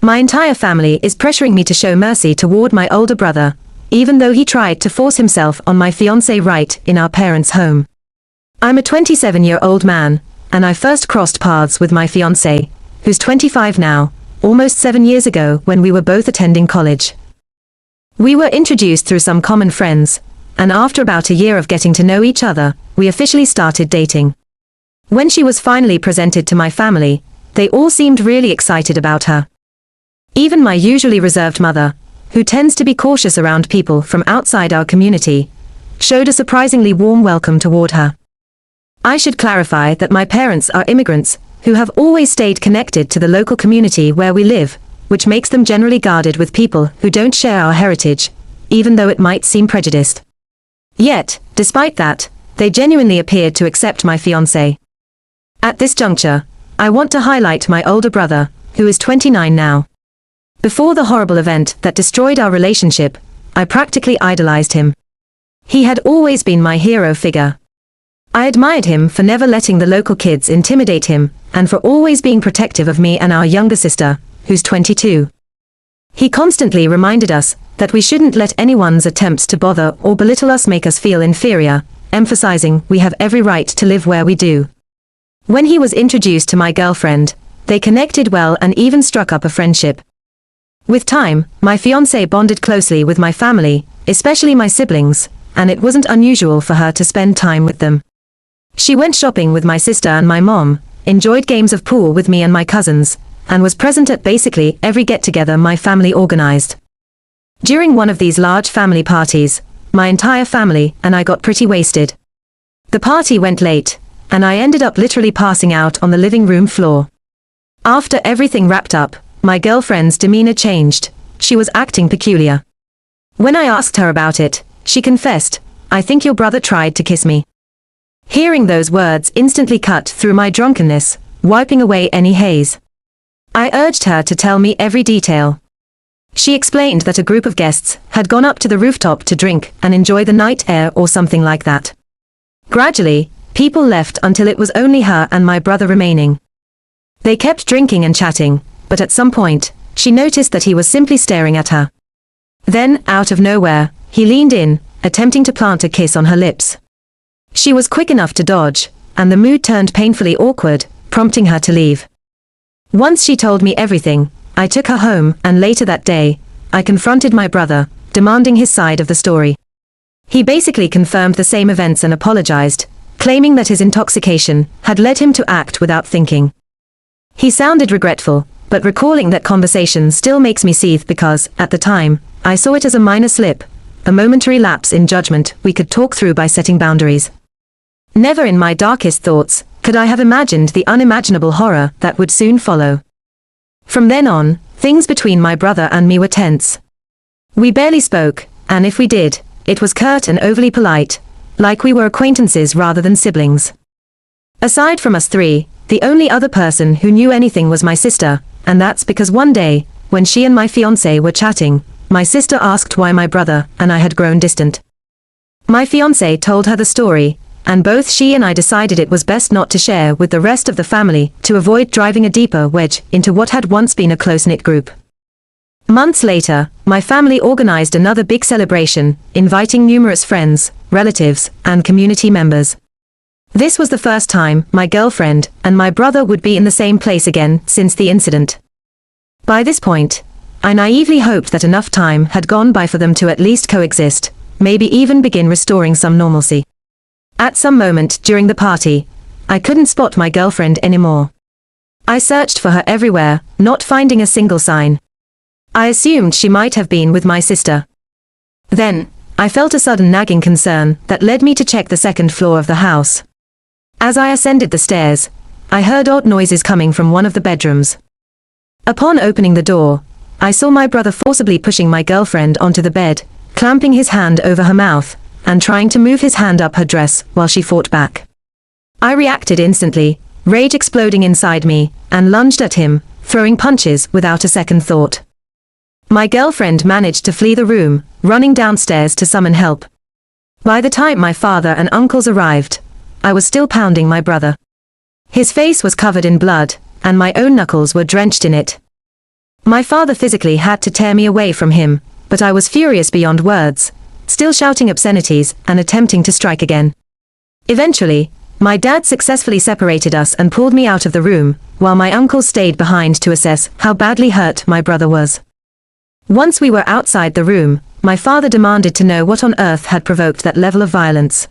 My entire family is pressuring me to show mercy toward my older brother, even though he tried to force himself on my fiancé right in our parents' home. I'm a 27-year-old man, and I first crossed paths with my fiancé, who's 25 now, almost 7 years ago when we were both attending college. We were introduced through some common friends, and after about a year of getting to know each other, we officially started dating. When she was finally presented to my family, they all seemed really excited about her. Even my usually reserved mother, who tends to be cautious around people from outside our community, showed a surprisingly warm welcome toward her. I should clarify that my parents are immigrants who have always stayed connected to the local community where we live, which makes them generally guarded with people who don't share our heritage, even though it might seem prejudiced. Yet, despite that, they genuinely appeared to accept my fiancé. At this juncture, I want to highlight my older brother, who is 29 now. Before the horrible event that destroyed our relationship, I practically idolized him. He had always been my hero figure. I admired him for never letting the local kids intimidate him, and for always being protective of me and our younger sister, who's 22. He constantly reminded us that we shouldn't let anyone's attempts to bother or belittle us make us feel inferior, emphasizing we have every right to live where we do. When he was introduced to my girlfriend, they connected well and even struck up a friendship. With time, my fiancé bonded closely with my family, especially my siblings, and it wasn't unusual for her to spend time with them. She went shopping with my sister and my mom, enjoyed games of pool with me and my cousins, and was present at basically every get-together my family organized. During one of these large family parties, my entire family and I got pretty wasted. The party went late, and I ended up literally passing out on the living room floor. After everything wrapped up, my girlfriend's demeanor changed. She was acting peculiar. When I asked her about it, she confessed, "I think your brother tried to kiss me." Hearing those words instantly cut through my drunkenness, wiping away any haze. I urged her to tell me every detail. She explained that a group of guests had gone up to the rooftop to drink and enjoy the night air or something like that. Gradually, people left until it was only her and my brother remaining. They kept drinking and chatting, but at some point, she noticed that he was simply staring at her. Then, out of nowhere, he leaned in, attempting to plant a kiss on her lips. She was quick enough to dodge, and the mood turned painfully awkward, prompting her to leave. Once she told me everything, I took her home, and later that day, I confronted my brother, demanding his side of the story. He basically confirmed the same events and apologized, claiming that his intoxication had led him to act without thinking. He sounded regretful, but recalling that conversation still makes me seethe because, at the time, I saw it as a minor slip, a momentary lapse in judgment we could talk through by setting boundaries. Never in my darkest thoughts could I have imagined the unimaginable horror that would soon follow. From then on, things between my brother and me were tense. We barely spoke, and if we did, it was curt and overly polite, like we were acquaintances rather than siblings. Aside from us three, the only other person who knew anything was my sister, and that's because one day, when she and my fiancé were chatting, my sister asked why my brother and I had grown distant. My fiancé told her the story, and both she and I decided it was best not to share with the rest of the family to avoid driving a deeper wedge into what had once been a close-knit group. Months later, my family organized another big celebration, inviting numerous friends, relatives, and community members. This was the first time my girlfriend and my brother would be in the same place again since the incident. By this point, I naively hoped that enough time had gone by for them to at least coexist, maybe even begin restoring some normalcy. At some moment during the party, I couldn't spot my girlfriend anymore. I searched for her everywhere, not finding a single sign. I assumed she might have been with my sister. Then, I felt a sudden nagging concern that led me to check the second floor of the house. As I ascended the stairs, I heard odd noises coming from one of the bedrooms. Upon opening the door, I saw my brother forcibly pushing my girlfriend onto the bed, clamping his hand over her mouth, and trying to move his hand up her dress while she fought back. I reacted instantly, rage exploding inside me, and lunged at him, throwing punches without a second thought. My girlfriend managed to flee the room, running downstairs to summon help. By the time my father and uncles arrived, I was still pounding my brother. His face was covered in blood, and my own knuckles were drenched in it. My father physically had to tear me away from him, but I was furious beyond words, still shouting obscenities and attempting to strike again. Eventually, my dad successfully separated us and pulled me out of the room, while my uncle stayed behind to assess how badly hurt my brother was. Once we were outside the room, my father demanded to know what on earth had provoked that level of violence.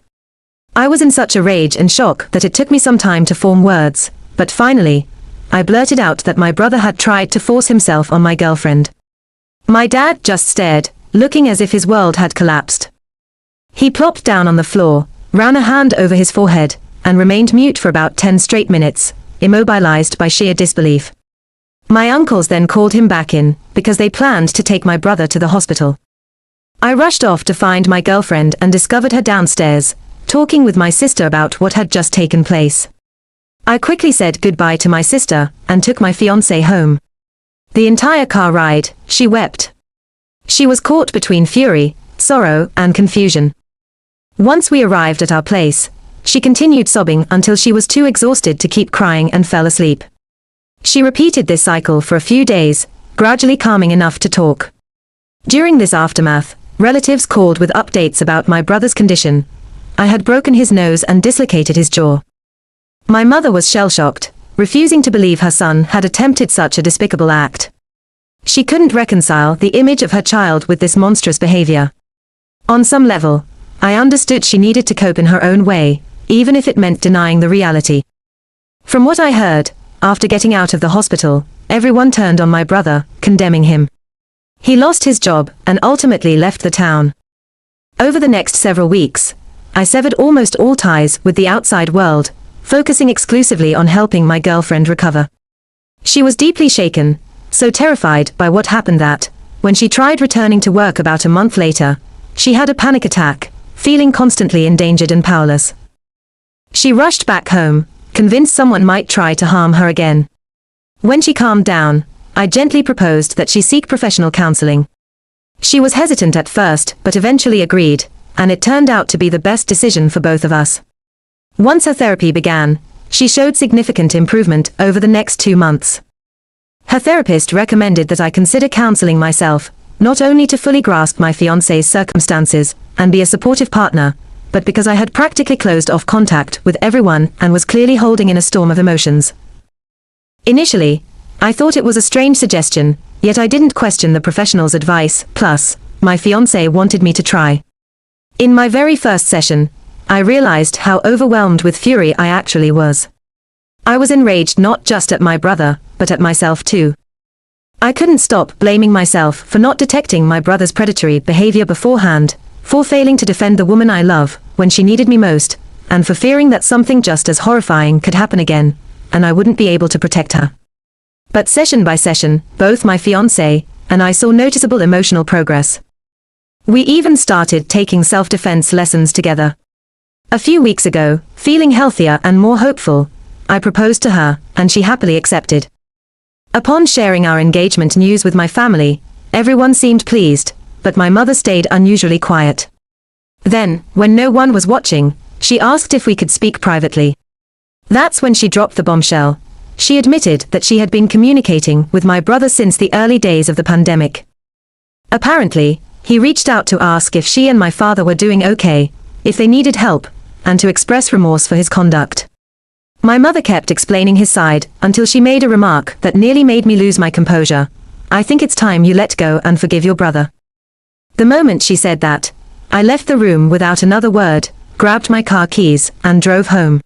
I was in such a rage and shock that it took me some time to form words, but finally, I blurted out that my brother had tried to force himself on my girlfriend. My dad just stared, looking as if his world had collapsed. He plopped down on the floor, ran a hand over his forehead, and remained mute for about 10 straight minutes, immobilized by sheer disbelief. My uncles then called him back in, because they planned to take my brother to the hospital. I rushed off to find my girlfriend and discovered her downstairs, talking with my sister about what had just taken place. I quickly said goodbye to my sister, and took my fiancé home. The entire car ride, she wept. She was caught between fury, sorrow, and confusion. Once we arrived at our place, she continued sobbing until she was too exhausted to keep crying and fell asleep. She repeated this cycle for a few days, gradually calming enough to talk. During this aftermath, relatives called with updates about my brother's condition. I had broken his nose and dislocated his jaw. My mother was shell-shocked, refusing to believe her son had attempted such a despicable act. She couldn't reconcile the image of her child with this monstrous behavior. On some level, I understood she needed to cope in her own way, even if it meant denying the reality. From what I heard, after getting out of the hospital, everyone turned on my brother, condemning him. He lost his job and ultimately left the town. Over the next several weeks, I severed almost all ties with the outside world, focusing exclusively on helping my girlfriend recover. She was deeply shaken, so terrified by what happened that, when she tried returning to work about a month later, she had a panic attack, feeling constantly endangered and powerless. She rushed back home, convinced someone might try to harm her again. When she calmed down, I gently proposed that she seek professional counseling. She was hesitant at first, but eventually agreed, and it turned out to be the best decision for both of us. Once her therapy began, she showed significant improvement over the next 2 months. Her therapist recommended that I consider counseling myself, not only to fully grasp my fiancé's circumstances and be a supportive partner, but because I had practically closed off contact with everyone and was clearly holding in a storm of emotions. Initially, I thought it was a strange suggestion, yet I didn't question the professional's advice, plus, my fiancé wanted me to try. In my very first session, I realized how overwhelmed with fury I actually was. I was enraged not just at my brother, but at myself too. I couldn't stop blaming myself for not detecting my brother's predatory behavior beforehand, for failing to defend the woman I love when she needed me most, and for fearing that something just as horrifying could happen again, and I wouldn't be able to protect her. But session by session, both my fiancé and I saw noticeable emotional progress. We even started taking self-defense lessons together. A few weeks ago, feeling healthier and more hopeful, I proposed to her, and she happily accepted. Upon sharing our engagement news with my family, everyone seemed pleased, but my mother stayed unusually quiet. Then, when no one was watching, she asked if we could speak privately. That's when she dropped the bombshell. She admitted that she had been communicating with my brother since the early days of the pandemic. Apparently, he reached out to ask if she and my father were doing okay, if they needed help, and to express remorse for his conduct. My mother kept explaining his side, until she made a remark that nearly made me lose my composure. "I think it's time you let go and forgive your brother." The moment she said that, I left the room without another word, grabbed my car keys, and drove home.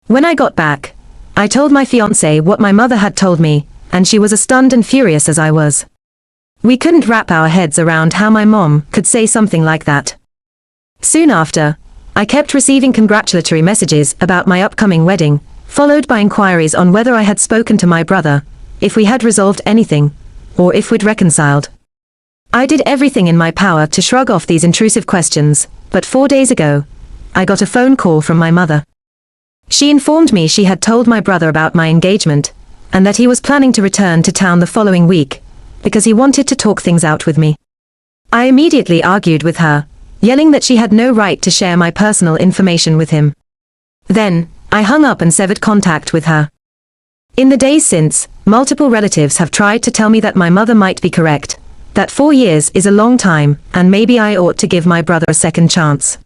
When I got back, I told my fiancé what my mother had told me, and she was as stunned and furious as I was. We couldn't wrap our heads around how my mom could say something like that. Soon after, I kept receiving congratulatory messages about my upcoming wedding, followed by inquiries on whether I had spoken to my brother, if we had resolved anything, or if we'd reconciled. I did everything in my power to shrug off these intrusive questions, but 4 days ago, I got a phone call from my mother. She informed me she had told my brother about my engagement, and that he was planning to return to town the following week, because he wanted to talk things out with me. I immediately argued with her, yelling that she had no right to share my personal information with him. Then, I hung up and severed contact with her. In the days since, multiple relatives have tried to tell me that my mother might be correct, that 4 years is a long time, and maybe I ought to give my brother a second chance.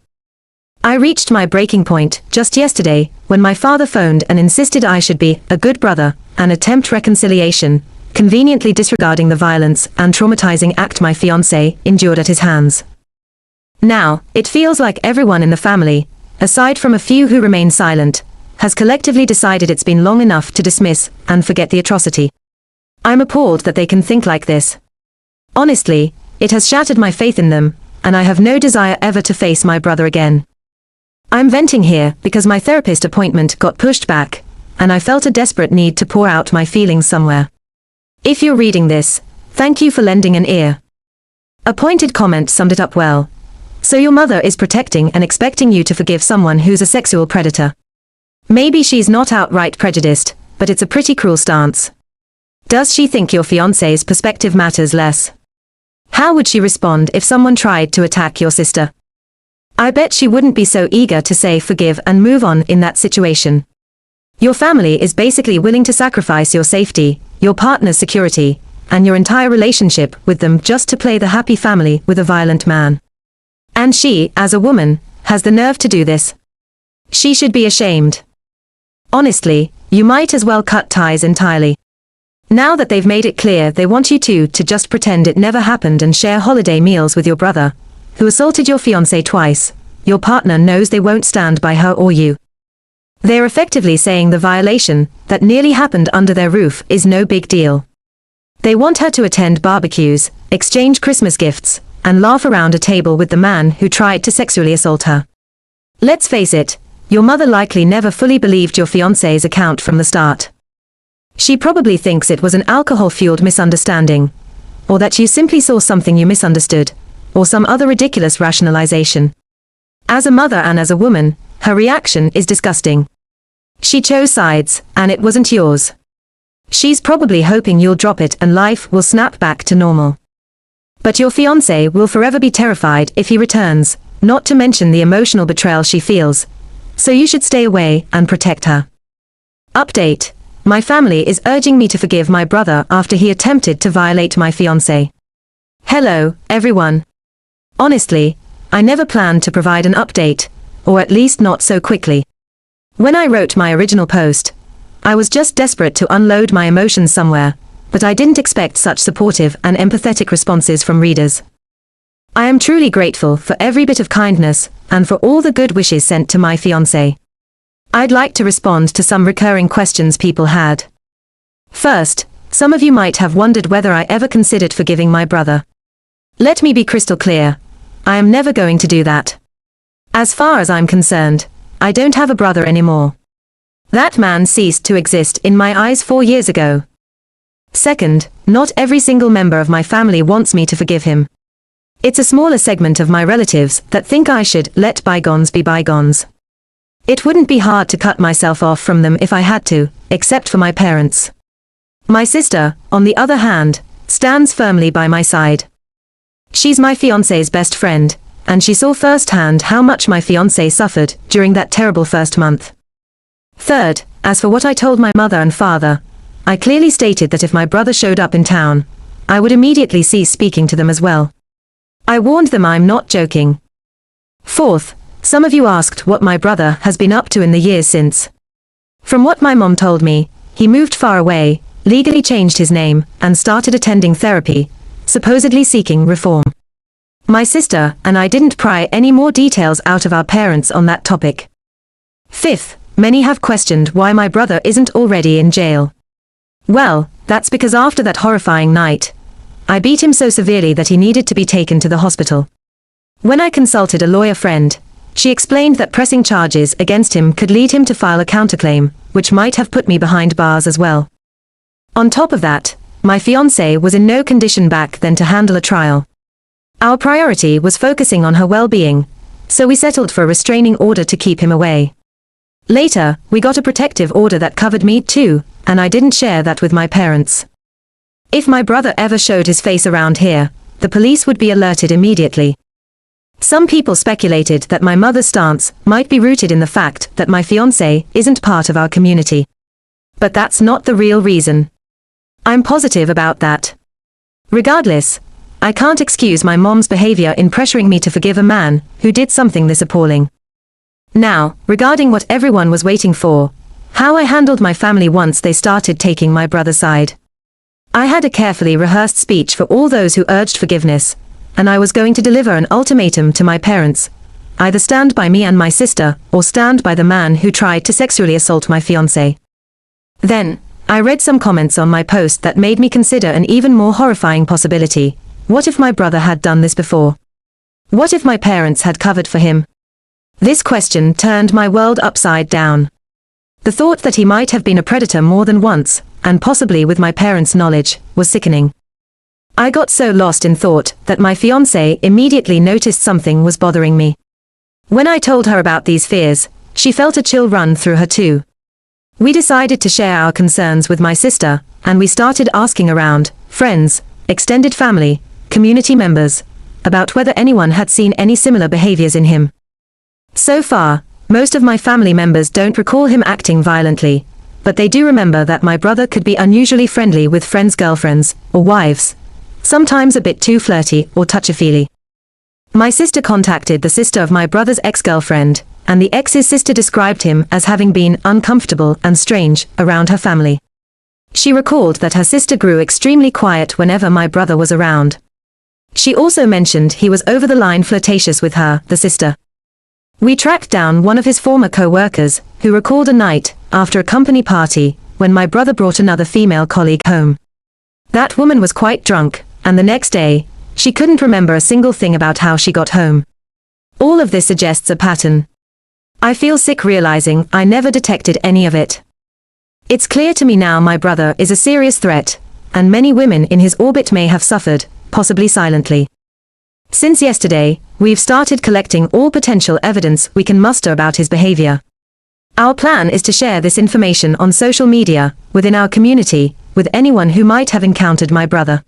I reached my breaking point just yesterday, when my father phoned and insisted I should be a good brother, and attempt reconciliation, conveniently disregarding the violence and traumatizing act my fiancé endured at his hands. Now, it feels like everyone in the family, aside from a few who remain silent, has collectively decided it's been long enough to dismiss and forget the atrocity. I'm appalled that they can think like this. Honestly, it has shattered my faith in them, and I have no desire ever to face my brother again. I'm venting here because my therapist appointment got pushed back, and I felt a desperate need to pour out my feelings somewhere. If you're reading this, thank you for lending an ear. A pointed comment summed it up well. So your mother is protecting and expecting you to forgive someone who's a sexual predator. Maybe she's not outright prejudiced, but it's a pretty cruel stance. Does she think your fiancé's perspective matters less? How would she respond if someone tried to attack your sister? I bet she wouldn't be so eager to say forgive and move on in that situation. Your family is basically willing to sacrifice your safety, your partner's security, and your entire relationship with them just to play the happy family with a violent man. And she, as a woman, has the nerve to do this. She should be ashamed. Honestly, you might as well cut ties entirely. Now that they've made it clear they want you to just pretend it never happened and share holiday meals with your brother, who assaulted your fiancé twice, your partner knows they won't stand by her or you. They're effectively saying the violation that nearly happened under their roof is no big deal. They want her to attend barbecues, exchange Christmas gifts, and laugh around a table with the man who tried to sexually assault her. Let's face it, your mother likely never fully believed your fiancé's account from the start. She probably thinks it was an alcohol-fueled misunderstanding, or that you simply saw something you misunderstood, or some other ridiculous rationalization. As a mother and as a woman, her reaction is disgusting. She chose sides, and it wasn't yours. She's probably hoping you'll drop it and life will snap back to normal. But your fiancé will forever be terrified if he returns, not to mention the emotional betrayal she feels. So you should stay away and protect her. Update. My family is urging me to forgive my brother after he attempted to violate my fiancé. Hello, everyone. Honestly, I never planned to provide an update, or at least not so quickly. When I wrote my original post, I was just desperate to unload my emotions somewhere, but I didn't expect such supportive and empathetic responses from readers. I am truly grateful for every bit of kindness, and for all the good wishes sent to my fiancé. I'd like to respond to some recurring questions people had. First, some of you might have wondered whether I ever considered forgiving my brother. Let me be crystal clear. I am never going to do that. As far as I'm concerned, I don't have a brother anymore. That man ceased to exist in my eyes 4 years ago. Second, not every single member of my family wants me to forgive him. It's a smaller segment of my relatives that think I should let bygones be bygones. It wouldn't be hard to cut myself off from them if I had to, except for my parents. My sister, on the other hand, stands firmly by my side. She's my fiancé's best friend, and she saw firsthand how much my fiancé suffered during that terrible first month. Third, as for what I told my mother and father, I clearly stated that if my brother showed up in town, I would immediately cease speaking to them as well. I warned them I'm not joking. Fourth, some of you asked what my brother has been up to in the years since. From what my mom told me, he moved far away, legally changed his name, and started attending therapy, supposedly seeking reform. My sister and I didn't pry any more details out of our parents on that topic. Fifth, many have questioned why my brother isn't already in jail. Well, that's because after that horrifying night, I beat him so severely that he needed to be taken to the hospital. When I consulted a lawyer friend, she explained that pressing charges against him could lead him to file a counterclaim, which might have put me behind bars as well. On top of that, my fiancé was in no condition back then to handle a trial. Our priority was focusing on her well-being, so we settled for a restraining order to keep him away. Later, we got a protective order that covered me too, and I didn't share that with my parents. If my brother ever showed his face around here, the police would be alerted immediately. Some people speculated that my mother's stance might be rooted in the fact that my fiancé isn't part of our community. But that's not the real reason. I'm positive about that. Regardless, I can't excuse my mom's behavior in pressuring me to forgive a man who did something this appalling. Now, regarding what everyone was waiting for, how I handled my family once they started taking my brother's side. I had a carefully rehearsed speech for all those who urged forgiveness, and I was going to deliver an ultimatum to my parents: either stand by me and my sister, or stand by the man who tried to sexually assault my fiancé. Then, I read some comments on my post that made me consider an even more horrifying possibility. What if my brother had done this before? What if my parents had covered for him? This question turned my world upside down. The thought that he might have been a predator more than once, and possibly with my parents' knowledge, was sickening. I got so lost in thought that my fiancé immediately noticed something was bothering me. When I told her about these fears, she felt a chill run through her too. We decided to share our concerns with my sister, and we started asking around, friends, extended family, community members, about whether anyone had seen any similar behaviors in him. So far, most of my family members don't recall him acting violently, but they do remember that my brother could be unusually friendly with friends' girlfriends, or wives, sometimes a bit too flirty or touchy-feely. My sister contacted the sister of my brother's ex-girlfriend, and the ex's sister described him as having been uncomfortable and strange around her family. She recalled that her sister grew extremely quiet whenever my brother was around. She also mentioned he was over the line flirtatious with her, the sister. We tracked down one of his former co-workers, who recalled a night, after a company party, when my brother brought another female colleague home. That woman was quite drunk, and the next day, she couldn't remember a single thing about how she got home. All of this suggests a pattern. I feel sick realizing I never detected any of it. It's clear to me now my brother is a serious threat, and many women in his orbit may have suffered, possibly silently. Since yesterday, we've started collecting all potential evidence we can muster about his behavior. Our plan is to share this information on social media, within our community, with anyone who might have encountered my brother.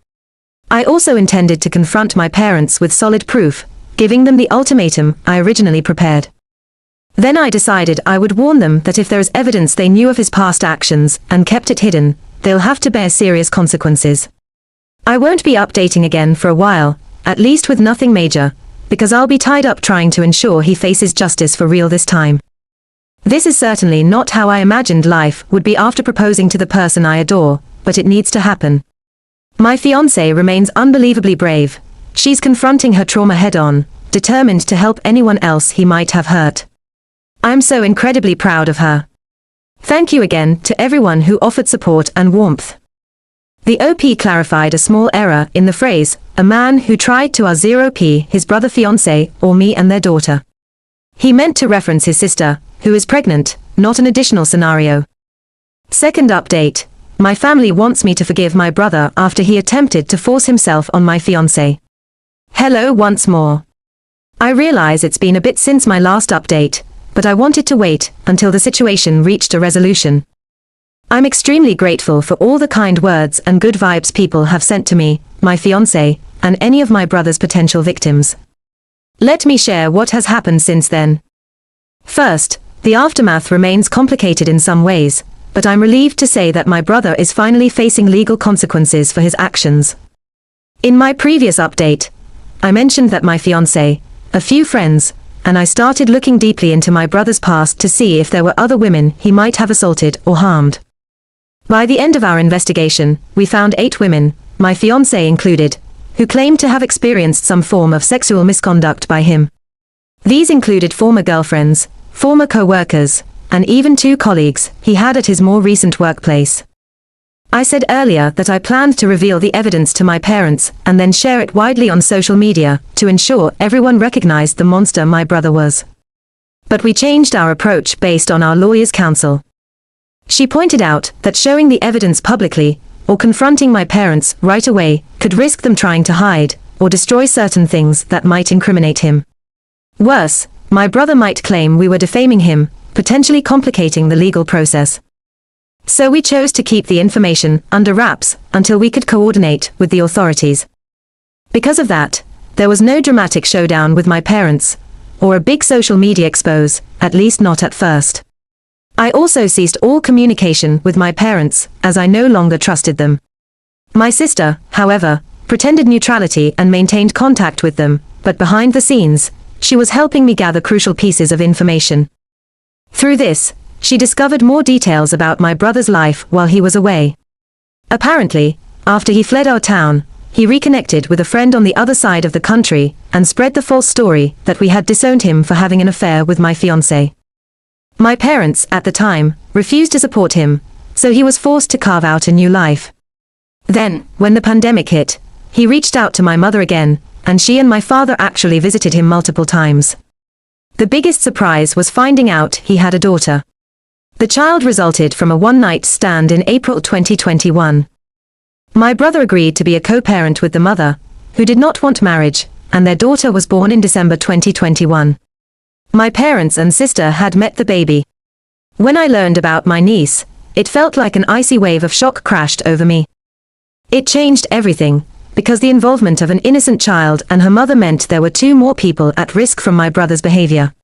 I also intended to confront my parents with solid proof, giving them the ultimatum I originally prepared. Then I decided I would warn them that if there is evidence they knew of his past actions and kept it hidden, they'll have to bear serious consequences. I won't be updating again for a while, at least with nothing major, because I'll be tied up trying to ensure he faces justice for real this time. This is certainly not how I imagined life would be after proposing to the person I adore, but it needs to happen. My fiancé remains unbelievably brave. She's confronting her trauma head-on, determined to help anyone else he might have hurt. I'm so incredibly proud of her. Thank you again to everyone who offered support and warmth. The OP clarified a small error in the phrase, a man who tried to ROP his brother fiancé or me and their daughter. He meant to reference his sister, who is pregnant, not an additional scenario. Second update, my family wants me to forgive my brother after he attempted to force himself on my fiancé. Hello once more. I realize it's been a bit since my last update, but I wanted to wait until the situation reached a resolution. I'm extremely grateful for all the kind words and good vibes people have sent to me, my fiancé, and any of my brother's potential victims. Let me share what has happened since then. First, the aftermath remains complicated in some ways, but I'm relieved to say that my brother is finally facing legal consequences for his actions. In my previous update, I mentioned that my fiancé, a few friends, and I started looking deeply into my brother's past to see if there were other women he might have assaulted or harmed. By the end of our investigation, we found 8 women, my fiancé included, who claimed to have experienced some form of sexual misconduct by him. These included former girlfriends, former co-workers, and even 2 colleagues he had at his more recent workplace. I said earlier that I planned to reveal the evidence to my parents and then share it widely on social media to ensure everyone recognized the monster my brother was. But we changed our approach based on our lawyer's counsel. She pointed out that showing the evidence publicly, or confronting my parents right away, could risk them trying to hide, or destroy certain things that might incriminate him. Worse, my brother might claim we were defaming him, potentially complicating the legal process. So we chose to keep the information under wraps until we could coordinate with the authorities. Because of that, there was no dramatic showdown with my parents, or a big social media expose, at least not at first. I also ceased all communication with my parents, as I no longer trusted them. My sister, however, pretended neutrality and maintained contact with them, but behind the scenes, she was helping me gather crucial pieces of information. Through this, she discovered more details about my brother's life while he was away. Apparently, after he fled our town, he reconnected with a friend on the other side of the country and spread the false story that we had disowned him for having an affair with my fiancé. My parents, at the time, refused to support him, so he was forced to carve out a new life. Then, when the pandemic hit, he reached out to my mother again, and she and my father actually visited him multiple times. The biggest surprise was finding out he had a daughter. The child resulted from a one-night stand in April 2021. My brother agreed to be a co-parent with the mother, who did not want marriage, and their daughter was born in December 2021. My parents and sister had met the baby. When I learned about my niece, it felt like an icy wave of shock crashed over me. It changed everything, because the involvement of an innocent child and her mother meant there were two more people at risk from my brother's behavior.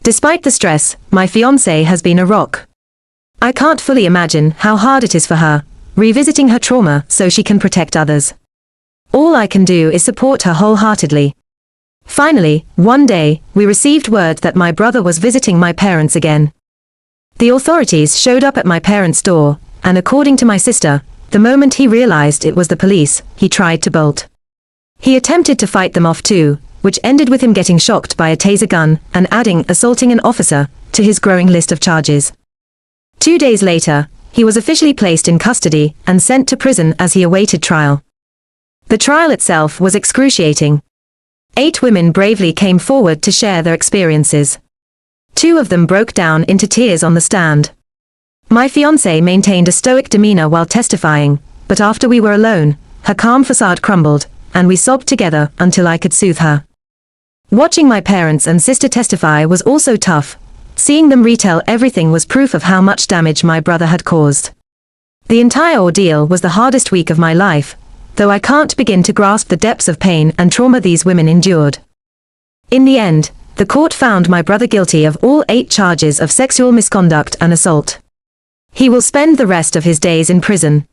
Despite the stress, my fiancé has been a rock. I can't fully imagine how hard it is for her, revisiting her trauma so she can protect others. All I can do is support her wholeheartedly. Finally, one day, we received word that my brother was visiting my parents again. The authorities showed up at my parents' door, and according to my sister, the moment he realized it was the police, he tried to bolt. He attempted to fight them off too, which ended with him getting shocked by a taser gun and adding assaulting an officer to his growing list of charges. 2 days later, he was officially placed in custody and sent to prison as he awaited trial. The trial itself was excruciating. 8 women bravely came forward to share their experiences. 2 of them broke down into tears on the stand. My fiancé maintained a stoic demeanor while testifying, but after we were alone, her calm facade crumbled, and we sobbed together until I could soothe her. Watching my parents and sister testify was also tough. Seeing them retell everything was proof of how much damage my brother had caused. The entire ordeal was the hardest week of my life, though I can't begin to grasp the depths of pain and trauma these women endured. In the end, the court found my brother guilty of all 8 charges of sexual misconduct and assault. He will spend the rest of his days in prison.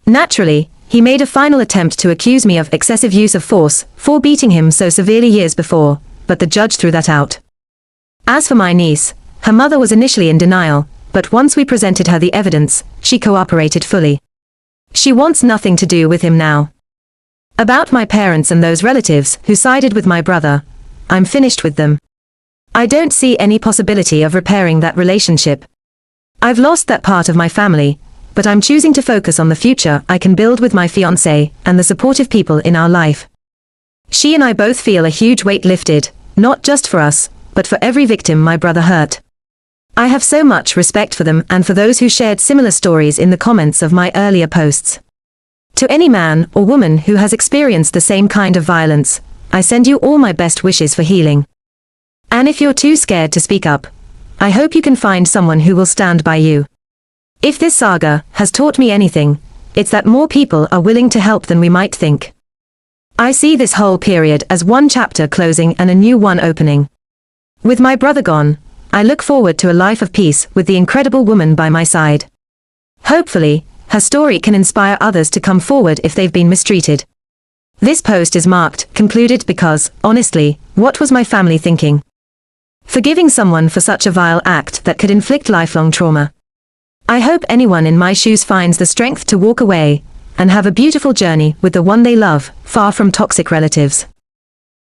Naturally, he made a final attempt to accuse me of excessive use of force for beating him so severely years before, but the judge threw that out. As for my niece, her mother was initially in denial, but once we presented her the evidence, she cooperated fully. She wants nothing to do with him now. About my parents and those relatives who sided with my brother, I'm finished with them. I don't see any possibility of repairing that relationship. I've lost that part of my family, but I'm choosing to focus on the future I can build with my fiancé and the supportive people in our life. She and I both feel a huge weight lifted, not just for us, but for every victim my brother hurt. I have so much respect for them and for those who shared similar stories in the comments of my earlier posts. To any man or woman who has experienced the same kind of violence, I send you all my best wishes for healing. And if you're too scared to speak up, I hope you can find someone who will stand by you. If this saga has taught me anything, it's that more people are willing to help than we might think. I see this whole period as one chapter closing and a new one opening. With my brother gone, I look forward to a life of peace with the incredible woman by my side. Hopefully, her story can inspire others to come forward if they've been mistreated. This post is marked concluded because, honestly, what was my family thinking? Forgiving someone for such a vile act that could inflict lifelong trauma. I hope anyone in my shoes finds the strength to walk away and have a beautiful journey with the one they love, far from toxic relatives.